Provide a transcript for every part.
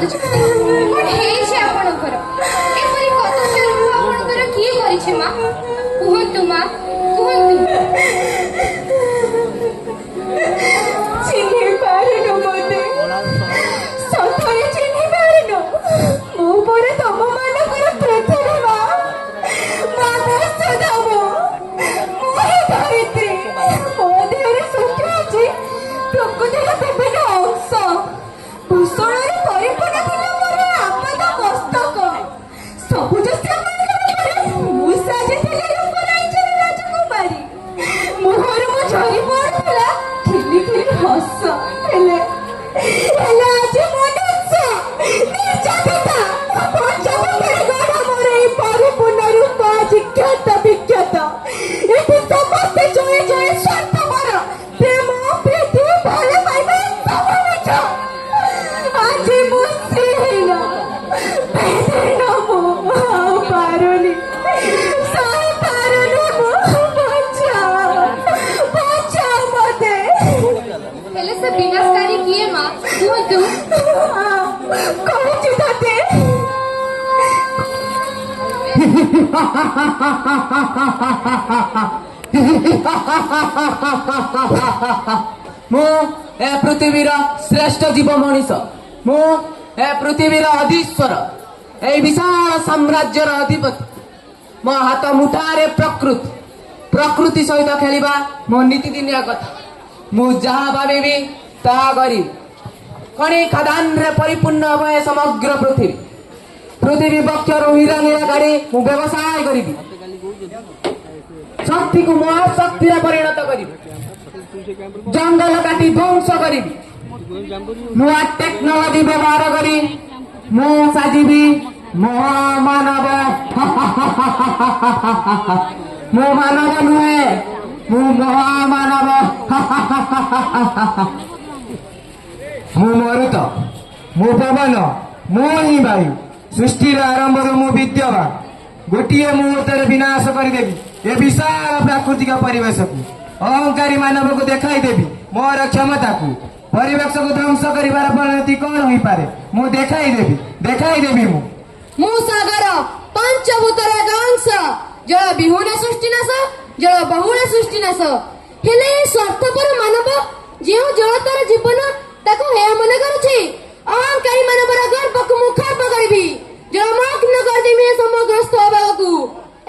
କାନ୍ଦୁଛନ୍ତି କଣ ହେଇଛି ଆପଣଙ୍କର? ଏପରି କଦର୍ଯ୍ୟ ରୂପ ଆପଣଙ୍କର କିଏ କରିଛି ମା? କୁହନ୍ତୁ ମା, କୁହନ୍ତୁ। ଚିହ୍ନି ପାରୁନୁ ମତେ, ସତରେ ଚିହ୍ନି ପାରୁନୁ? ମୁଁ ପରା ତମ ମାନଙ୍କର ପୃଥିବୀ ମା, ବାଧାସୁଧବ। ମୁଁ ହିଁ ଧରିତ୍ରୀ। ମୋ ଦେହରେ ସୃଷ୍ଟି ଅଛି ପ୍ରକୃତିର ବିଭିନ୍ନ ଅଂଶ। ଭୂଷଣରେ ପରିପୂର୍ଣ୍ଣ ଥିଲା ମୋର ଆପାଦ ମସ୍ତକ। ସବୁଜ ଶ୍ୟାମଳର ଉପରେ ମୁଁ ସାଜିଥିଲି ରୂପରାଜ୍ୟର ରାଜକୁମାରୀ। ମୁହଁରୁ ମୁଁ ଝରି ପଡୁଥିଲା ଖିଲି ଖିଲି ହସ। ହେଲେ ଆଜି ମନୁଷ୍ୟ ନିର୍ଯାତିତା ପଞ୍ଚଭୂମିରେ ଗଢ଼ା ମୋର ଏଇ ପରିପୂର୍ଣ୍ଣ ରୂପ ଆଜି କ୍ଷତ ବିକ୍ଷତ। ଏଠି ସମସ୍ତେ ଜୟ ଜୟ ସ୍ୱାର୍ଥପର, ପ୍ରେମ ପ୍ରୀତି ଭଲ ପାଇବା ସବୁ ମିଛ। ଆଜି ମୁଁ ସ୍ତ୍ରୀହୀନ ବେଦୀର୍ଣ୍ଣ, ମୁଁ ଆଉ ପାରୁନି, ସହି ପାରୁନି। ମୁଁ ବଞ୍ଚାଅ, ବଞ୍ଚାଅ ମତେ। ହେଲେ ସେ ବିନାଶକାରୀ କିଏ ମା? କୁହନ୍ତୁ। କହୁଛି ତତେ। ମୁଁ ଏ ପୃଥିବୀର ଶ୍ରେଷ୍ଠ ଜୀବ ମଣିଷ। ମୁଁ ଏ ପୃଥିବୀର ଅଧୀଶ୍ୱର, এই ବିଶାଳ ସାମ୍ରାଜ୍ୟର ଅଧିପତି। ମୋ ହାତ ମୁଠାରେ ପ୍ରକୃତି। ପ୍ରକୃତି ସହିତ ଖେଳିବା ମୋ ନୀତିଦିନିଆ କଥା। ମୁଁ ଯାହା ଭାବିବି ତାହା କରିବି। ଖଣି ଖାଦାନରେ ପରିପୂର୍ଣ୍ଣ ହେବ ଏ ସମଗ୍ର ପୃଥିବୀ। ପୃଥିବୀ ବକ୍ଷରୁ ହୀରା ନୀଳା କାଢି ମୁଁ ବ୍ୟବସାୟ କରିବି। ଶକ୍ତିକୁ ମହାଶକ୍ତିରେ ପରିଣତ କରିବି। ଜଙ୍ଗଲ କାଟି ଧ୍ୱଂସ କରିବି। ନୂଆ ଟେକ୍ନୋଲୋଜି ବ୍ୟବହାର କରି ମୁଁ ସାଜିବି ମହାମାନବ। ମୁଁ ମାନବ ନୁହେଁ, ମୁଁ ମହାମାନବ। ମୁଁ ମରୁତ, ମୁଁ ପବନ, ମୁଁ ହିଁ ବାୟୁ। ସୃଷ୍ଟିର ଆରମ୍ଭରୁ ମୁଁ ବିଦ୍ୟମାନ। ଗୋଟିଏ ମୁହୂର୍ତ୍ତରେ ବିନାଶ କରିଦେବି ଏ ବିଶାଳ ପ୍ରାକୃତିକ ପରିବେଶକୁ। ଅହଙ୍କାରୀ ମାନବକୁ ଦେଖାଇଦେବି ମୋର କ୍ଷମତାକୁ। ପରିବେଶକୁ ଧ୍ୱଂସ କରିବାର ପରିଣତି କଣ ହୋଇପାରେ ମୁଁ ଦେଖାଇଦେବି। ମୁଁ ସାଗର, ପଞ୍ଚଭୂତର ଏକ ଅଂଶ। ଜଳ ବିହୁନ ସୃଷ୍ଟିନାଶ, ଜଳ ବହୁଳ ସୃଷ୍ଟିନାଶ। ହେଲେ ଏ ସ୍ୱାର୍ଥପର ମାନବ ଯେଉଁ ଜଳ ତାର ଜୀବନ ତାକୁ ହେୟ ମନେ କରୁଛି। ଅହଙ୍କାରୀ ମାନବର ଗର୍ଭକୁ ମୁଁ ଖର୍ବ କରିବି। ଜଳମଗ୍ନ କରିଦେବି ଏ ସମଗ୍ର ସ୍ଥଳଭାଗକୁ।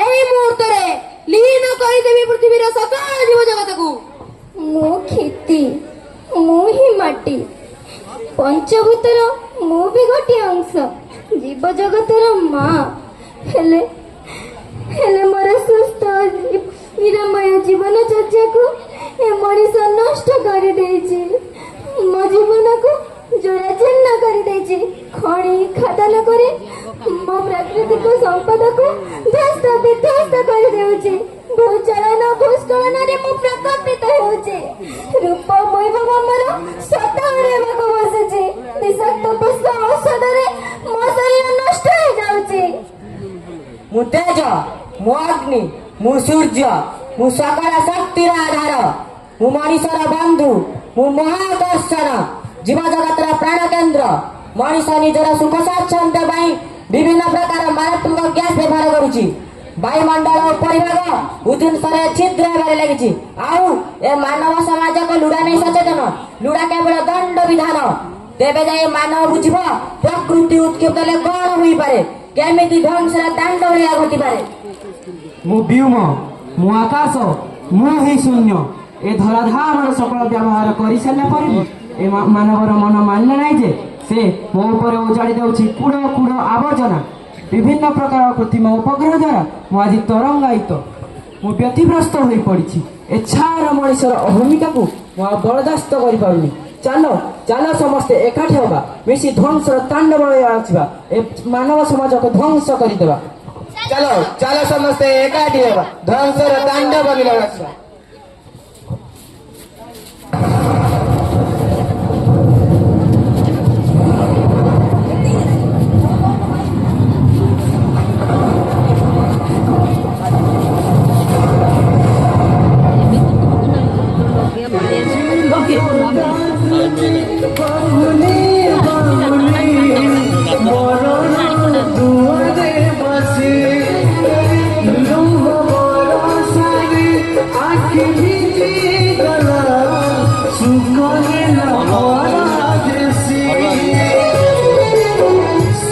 ଏହି ମୁହୂର୍ତ୍ତରେ ଲୀନ କରିଦେବି ପୃଥିବୀର ସକଳ ଜୀବ ଜଗତକୁ। ମୁଁ କ୍ଷିତି, ମୁଁ ହିଁ ମାଟି। ପଞ୍ଚଭୂତର ମୁଁ ବି ଗୋଟିଏ ଅଂଶ, ଜୀବ ଜଗତର ମା। ହେଲେ ମୋର ସୁସ୍ଥ ନିରାମୟ ଜୀବନ ଚର୍ଯ୍ୟାକୁ ଏ ମଣିଷ ନଷ୍ଟ କରିଦେଇଛି। ମୋ ଜୀବନକୁ ଜରାଜୀର୍ଣ୍ଣ କରିଦେଇଛି। ଖଣି ଖାଦାନ କରି ମୋ ପ୍ରାକୃତିକ ସମ୍ପଦକୁ ଧ୍ୱସ୍ତ ବିଧ୍ୱସ୍ତ କରିଦେଉଛି। ଭୂଚାଳନ ଭୂସ୍ଖଳନରେ ମୁଁ ପ୍ରକମ୍ପିତ ହେଉଛି। ରୂପ ବୈଭବ ମୋର ସତ ହରାଇବାକୁ ବସିଛି। ବିଷାକ୍ତ ପୁଷ୍ପ ଔଷଧରେ ମୋ ଶରୀର ନଷ୍ଟ ହେଇଯାଉଛି। ମୁଁ ତେଜ, ମୁଁ ଅଗ୍ନି, ମୁଁ ସୂର୍ଯ୍ୟ, ମୁଁ ସକଳ ଶକ୍ତିର ଆଧାର। ମୁଁ ମଣିଷର ବନ୍ଧୁ, ମୁଁ ମହାକର୍ଷଣ, ଜୀବ ଜଗତର ପ୍ରାଣ କେନ୍ଦ୍ର। ମଣିଷ ନିଜର ସୁଖ ସ୍ୱାଚ୍ଛନ୍ଦ୍ୟ ପାଇଁ ବିଭିନ୍ନ ପ୍ରକାର ମାରାତ୍ମକ ଗ୍ୟାସ ବ୍ୟବହାର କରୁଛି। ବାୟୁମଣ୍ଡଳ ଓ ପରିଭାଗ ଉଦ୍ଦିନରେ ଛିଦ୍ର ହେବାରେ ଲାଗିଛି। ଆଉ ଏ ମାନବ ସମାଜକୁ ଲୁଡା ନେଇ ସଚେତନ। ଲୁଡା କେବଳ ଦଣ୍ଡ ବିଧାନ। ତେବେ ଯାଇ ମାନବ ବୁଝିବ ପ୍ରକୃତି ଉତ୍କ୍ଷିପ୍ତ ହେଲେ କଣ ହୋଇପାରେ, କେମିତି ଧ୍ୱଂସର ତାଣ୍ଡ ଭଳିଆ ଘଟିପାରେ। ମୁଁ ବ୍ୟୁମ, ମୁଁ ଆକାଶ, ମୁଁ ହିଁ ଶୂନ୍ୟ। ଏ ଧରାଧାମର ସକଳ ବ୍ୟବହାର କରିସାରିଲା ପରେ ବି ଏ ମାନବର ମନ ମାନେ ନାହିଁ ଯେ ସେ ମୋ ଉପରେ ଉଜାଡ଼ି ଦେଉଛି କୁଡ଼ କୁଡ଼ ଆବର୍ଜନା। ବିଭିନ୍ନ ପ୍ରକାର କୃତ୍ରିମ ଉପଗ୍ରହ ଦ୍ୱାରା ମୁଁ ଆଜି ତରଙ୍ଗାୟିତ। ମୁଁ ବ୍ୟତିବ୍ରସ୍ତ ହୋଇପଡ଼ିଛି। ଏ ଛାର ମଣିଷର ଅଭୂମିକାକୁ ମୁଁ ଆଉ ବରଦାସ୍ତ କରିପାରୁନି। ଚାଲ ସମସ୍ତେ ଏକାଠି ହେବା, ମିଶି ଧ୍ୱଂସର ତାଣ୍ଡବ ଆସିବା, ଏ ମାନବ ସମାଜକୁ ଧ୍ୱଂସ କରିଦେବା। ଚାଲ ସମସ୍ତେ ଏକାଠି ହେବା, ଧ୍ୱଂସର ତାଣ୍ଡବ ଆସିବା।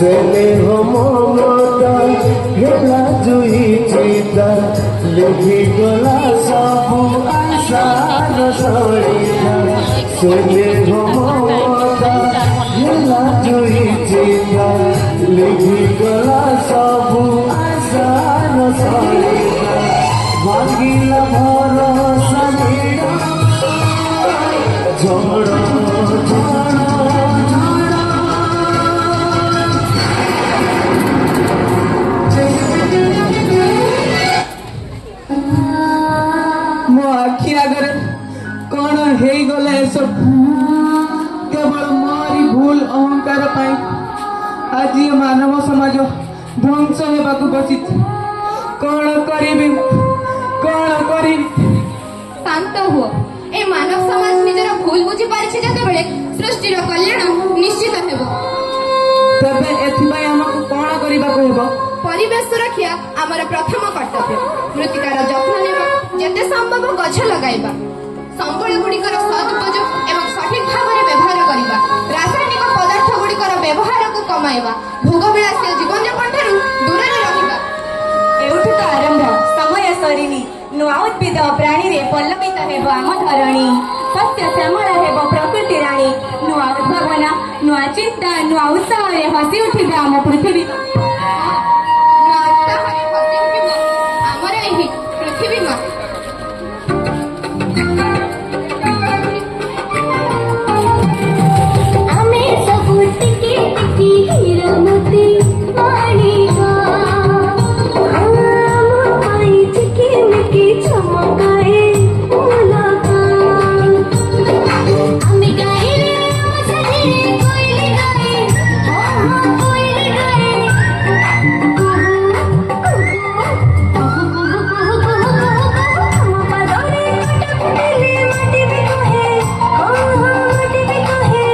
स्नेह ममता हेला जुई चिता लिखि गला सबु आशार सरिता स्नेह ममता हेला जुई चिता लिखि गला सबु आशार सरिता भागिला भरोसा झड़ ମୋ ଆଖି ଆଗରେ କଣ ହେଇଗଲା ଏସବୁ କେବଳ ମୋରି ଭୁଲ ଅହଙ୍କାର ପାଇଁ ଆଜି ଏ ମାନବ ସମାଜ ଧ୍ୱଂସ ହେବାକୁ ବସିଛି। କଣ କରିବି ଶାନ୍ତ ହୁଅ। ଏ ମାନବ ସମାଜ ନିଜର ଭୁଲ ବୁଝି ପାରିଛି ଯେତେବେଳେ ସୃଷ୍ଟିର କଲ୍ୟାଣ ନିଶ୍ଚିତ ହେବ। ତେବେ ଏଥିପାଇଁ ଆମକୁ କଣ କରିବାକୁ ହେବ? ପରିବେଶ ସୁରକ୍ଷା ଆମର ପ୍ରଥମ କର୍ତ୍ତବ୍ୟ। ମୃତ୍ତିକାର ଯତ୍ନ ନେବା, ଯେତେ ସମ୍ଭବ ଗଛ ଲଗାଇବା, ସମ୍ବଳ ଗୁଡ଼ିକର ସଦୁପଯୋଗ ଏବଂ ସଠିକ ଭାବରେ ବ୍ୟବହାର କରିବା, ରାସାୟନିକ ପଦାର୍ଥ ଗୁଡ଼ିକର ବ୍ୟବହାରକୁ କମାଇବା, ଭୋଗବିଳାସୀ ଜୀବନଯାପନ ଠାରୁ ଦୂରରେ ରହିବା। ଏଉଠୁ ତ ଆରମ୍ଭ, ସମୟ ସରିନି। ନୂଆ ଉଦ୍ଭିଦ ପ୍ରାଣୀରେ ପଲ୍ଲବିତ ହେବ ଆମ ଧରଣୀ, ସତ୍ୟ ଶ୍ୟାମଳ ହେବ ପ୍ରକୃତି ରାଣୀ। ନୂଆ ଉଦ୍ଭାବନା, ନୂଆ ଚିନ୍ତା, ନୂଆ ଉତ୍ସାହରେ ହସି ଉଠିବ ଆମ ପୃଥିବୀ। ନୂଆ ଉତ୍ସାହରେ ହସି ଉଠିବ ଆମର ଏହି ପୃଥିବୀ ମା। ଆମେ ସବୁ ଟିକି ଟିକି ହୀରା ମୋତି ପାଣିବା, ଆମ ପାଇଁ ଚିକିମିକି ଚମକାଏ ମୁଲକା। ଆମେ ଗାଇଲେ ଆମ ସାଥିରେ କୋଇଲି ଗାଏ, କୋଇଲି ଗାଏ। ଆମ ପାଦରେ କାଟା ଫୁଟିଲେ ମାଟି ବି କହେ, ମାଟି ବି କହେ।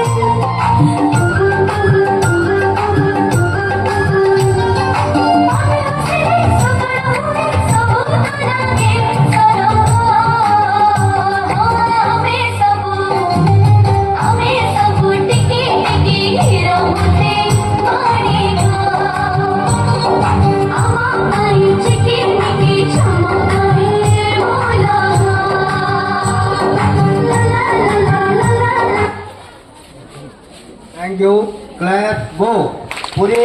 Thank you. Clap. Go. Puri.